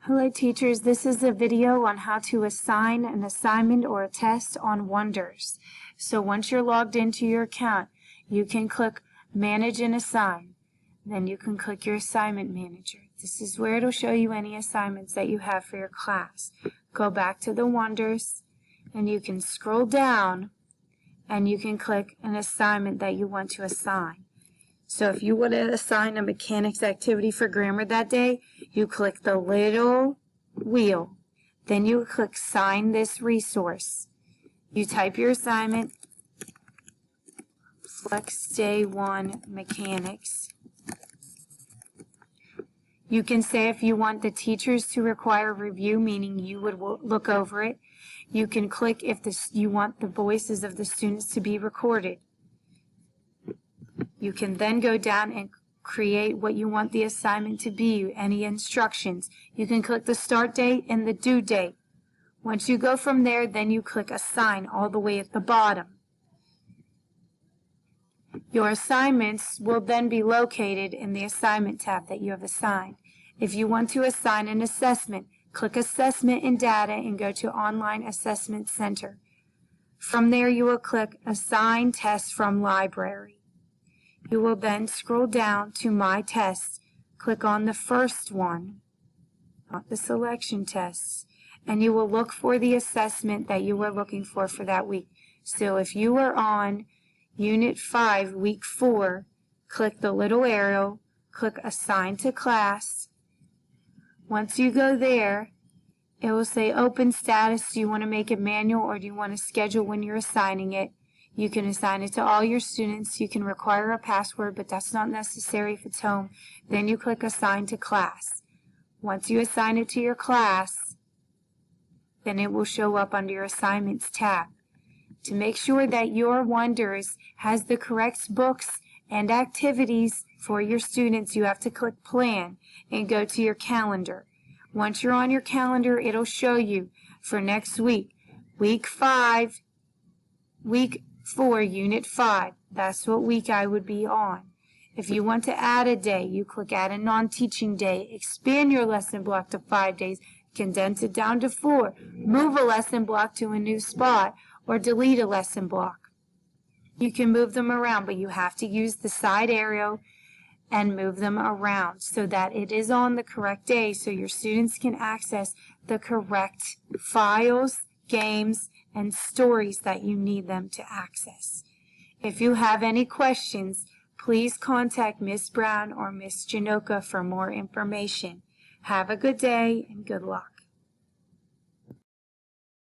Hello teachers, this is a video on how to assign an assignment or a test on Wonders. So once you're logged into your account, you can click Manage and Assign. Then you can click your Assignment Manager. This is where it'll show you any assignments that you have for your class. Go back to the Wonders and you can scroll down and you can click an assignment that you want to assign. So if you want to assign a mechanics activity for grammar that day, you click the little wheel. Then you click Sign this resource. You type your assignment, Flex Day 1 Mechanics. You can say if you want the teachers to require review, meaning you would look over it. You can click if you want the voices of the students to be recorded. You can then go down and create what you want the assignment to be, any instructions. You can click the start date and the due date. Once you go from there, then you click Assign all the way at the bottom. Your assignments will then be located in the Assignment tab that you have assigned. If you want to assign an assessment, click Assessment and Data and go to Online Assessment Center. From there, you will click Assign Test from Library. You will then scroll down to My Tests. Click on the first one, not the selection tests, and you will look for the assessment that you are looking for that week. So if you are on Unit 5, Week 4, click the little arrow, click Assign to Class. Once you go there, it will say Open Status. Do you want to make it manual or do you want to schedule when you're assigning it? You can assign it to all your students. You can require a password, but that's not necessary if it's home. Then you click Assign to Class. Once you assign it to your class, then it will show up under your Assignments tab. To make sure that your Wonders has the correct books and activities for your students, you have to click Plan and go to your calendar. Once you're on your calendar, it'll show you for next week, Week 5, Week 4, Unit 5. That's what week I would be on. If you want to add a day, you click Add a Non-Teaching Day, expand your lesson block to 5 days, condense it down to 4, move a lesson block to a new spot, or delete a lesson block. You can move them around, but you have to use the side arrow and move them around so that it is on the correct day so your students can access the correct files, games, and stories that you need them to access. If you have any questions, please contact Ms. Brown or Ms. Janoka for more information. Have a good day and good luck.